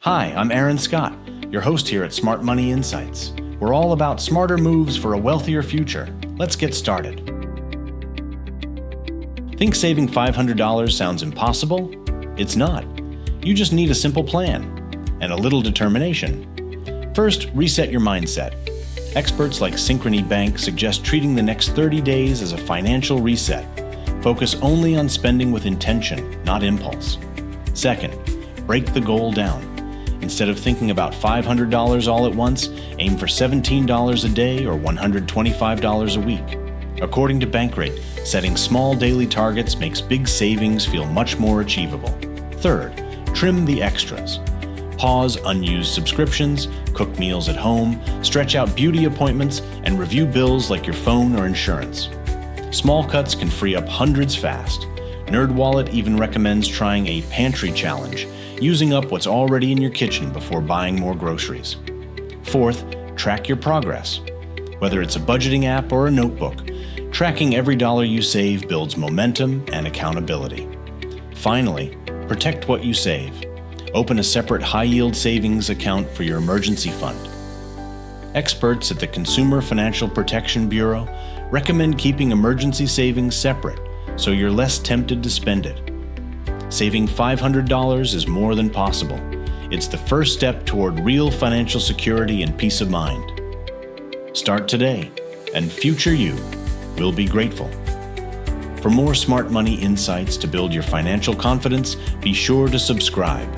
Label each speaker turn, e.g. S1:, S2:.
S1: Hi, I'm Aaron Scott, your host here at Smart Money Insights. We're all about smarter moves for a wealthier future. Let's get started. Think saving $500 sounds impossible? It's not. You just need a simple plan and a little determination. First, reset your mindset. Experts like Synchrony Bank suggest treating the next 30 days as a financial reset. Focus only on spending with intention, not impulse. Second, break the goal down. Instead of thinking about $500 all at once, aim for $17 a day or $125 a week. According to Bankrate, setting small daily targets makes big savings feel much more achievable. Third, trim the extras. Pause unused subscriptions, cook meals at home, stretch out beauty appointments, and review bills like your phone or insurance. Small cuts can free up hundreds fast. NerdWallet even recommends trying a pantry challenge, using up what's already in your kitchen before buying more groceries. Fourth, track your progress. Whether it's a budgeting app or a notebook, tracking every dollar you save builds momentum and accountability. Finally, protect what you save. Open a separate high-yield savings account for your emergency fund. Experts at the Consumer Financial Protection Bureau recommend keeping emergency savings separate so you're less tempted to spend it. Saving $500 is more than possible. It's the first step toward real financial security and peace of mind. Start today, and future you will be grateful. For more smart money insights to build your financial confidence, be sure to subscribe.